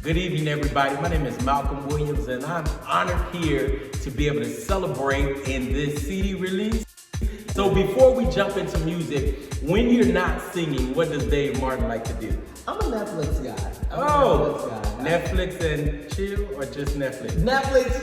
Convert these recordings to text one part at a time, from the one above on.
Good evening, everybody. My name is Malcolm Williams, and I'm honored here to be able to celebrate in this CD release. So before we jump into music, when you're not singing, what does Dave Martin like to do? I'm a Netflix guy. Netflix and chill, or just Netflix? Netflix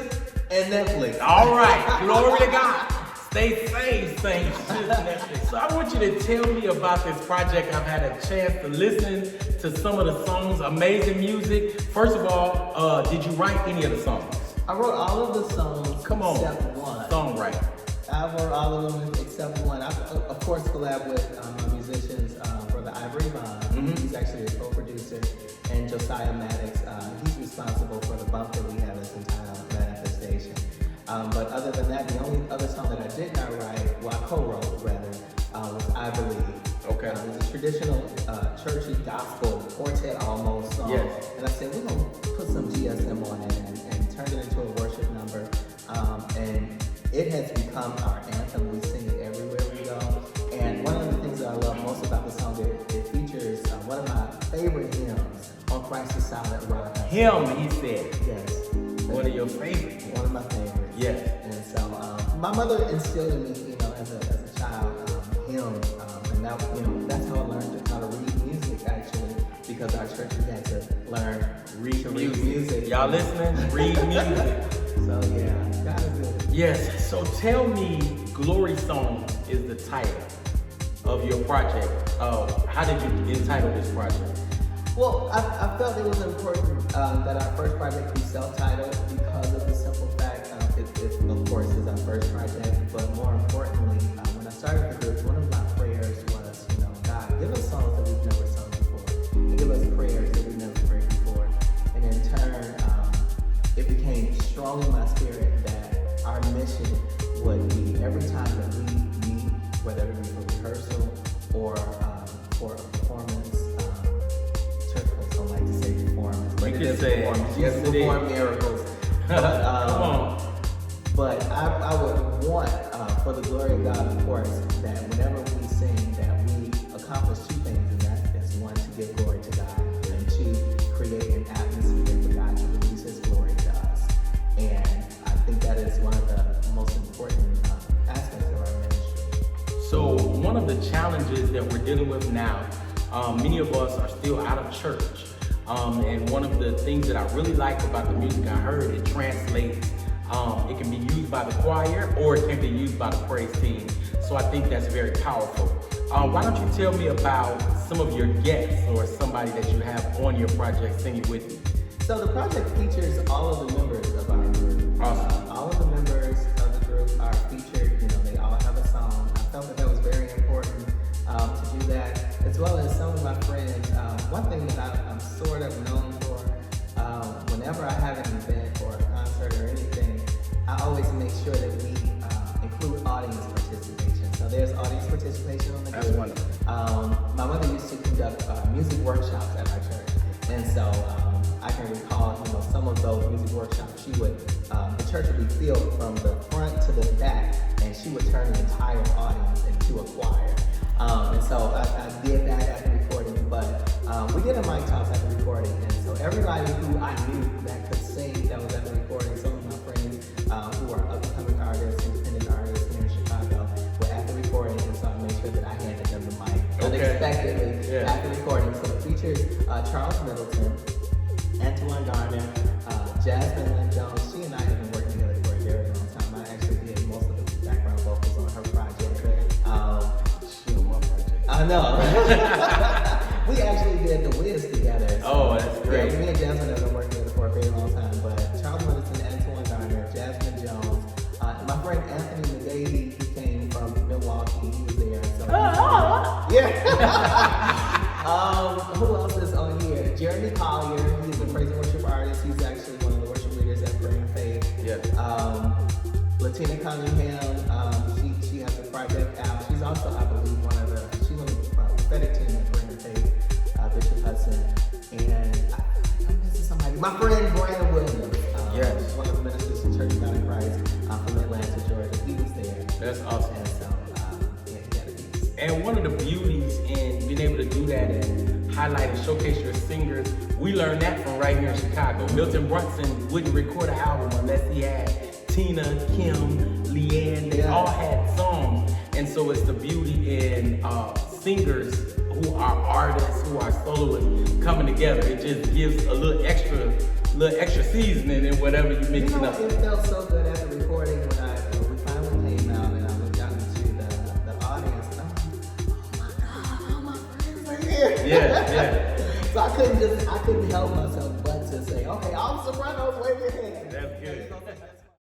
and Netflix. All right, glory to God. Stay safe, saints. Just Netflix. So I want you to tell me about this project. I've had a chance to listen to some of the songs, amazing music. First of all, did you write any of the songs? I wrote all of the songs Come on, except one. Songwriter. I wrote all of them except one. I, of course, collab with musicians, Brother INterview1. He's actually a co-producer, and Josiah Maddox. He's responsible for the bump that we have that's entitled Manifestation. But other than that, the only other song that I did not write, well, I co-wrote rather, was I Believe. Okay. It was a traditional churchy gospel quartet almost song. Yes. And I said, we're going to put some GSM on it and turn it into a worship number. And it has become our anthem. We sing it everywhere we go. And one of the things that I love most about the song, it features one of my favorite hymns, On Christ the Solid Rock. Him, he said. Yes. One of your favorites. One of my favorites. Yes. And so my mother instilled in me, as a child, hymns, and that, that's how I learned how to read music actually, because our church we had to learn Read to music. Y'all listening? Read music. So yeah, God is good. Yes. So tell me, Glory Song is the title of your project. How did you entitle this project? Well, I felt it was important that our first project be self-titled because of the simple fact, it of course is our first project, but more importantly, when I started the group, one of my prayers was, God, give us songs that we've never sung before, and give us prayers that we've never prayed before. And in turn, it became strong in my spirit that our mission would be every time that we meet, whether it be for rehearsal or for a performance, church folks don't like to say performance, but it is performance. Yes, perform miracles. Come on. But I would want, for the glory of God, of course, that whenever we sing, that we accomplish two things, and that is one, to give glory to God, and two, create an atmosphere for God to release His glory to us. And I think that is one of the most important aspects of our ministry. So one of the challenges that we're dealing with now, many of us are still out of church. And one of the things that I really like about the music I heard, it translates. It can be used by the choir or it can be used by the praise team. So I think that's very powerful. Why don't you tell me about some of your guests or somebody that you have on your project singing with you? So the project features all of the members of our group. Awesome. All of the members of the group are featured. They all have a song. I felt that was very important to do that, as well as some of my friends. One thing that I'm sort of known for, whenever I have an event or a concert or anything, I always make sure that we include audience participation. So there's audience participation on the group. That's wonderful. My mother used to conduct music workshops at my church, and so I can recall, some of those music workshops. She would, the church would be filled from the front to the back, and she would turn the entire audience into a choir. And so I did that at the recording, but we did a mic toss at the recording, and so everybody who I knew that could sing that was at the recording, some of my friends who are up-and-coming artists, independent artists here in Chicago, were at the recording, and so I made sure that I handed them the mic unexpectedly at the recording. So it features Charles Middleton, Antoine Garner, Jasmine Lynn Jones. She and I have been working together for a very long time. I actually did most of the background vocals on her project. She on my project. I know. We actually did The Wiz together. So, Oh, that's great. Yeah, me and Jasmine have been working together for a very long time. But Charles Middleton, Antoine Garner, Jasmine Jones, my friend Anthony McGahee, he came from Milwaukee. He was there. So yeah. Who else is on here? Jeremy Collier. He's a praise and worship artist. He's actually one of the worship leaders at Prayer and Faith. Yeah. Latina Cunningham. She has a project out. She's also, I believe, she's on the prophetic team at Prayer and Faith. Bishop Hudson. And I'm missing somebody. My friend Brandon Williams. Yes. One of the ministers in Church of God in Christ from Atlanta, Georgia. He was there. That's awesome. And so, yeah, he got a piece. And one of the beauties in being able to do that and highlight and showcase your singers We learned that from right here in Chicago. Milton Brunson wouldn't record an album unless he had Tina, Kim, Leanne. They all had songs. And so it's the beauty in singers who are artists, who are soloists coming together. It just gives a little extra seasoning in whatever you're mixing up. It felt so good at the recording when we finally came out and I looked out into the audience and I'm like, oh my God, all my friends are here. Yeah. So I couldn't help myself but to say, okay, all the sopranos, wave your hand. That's good.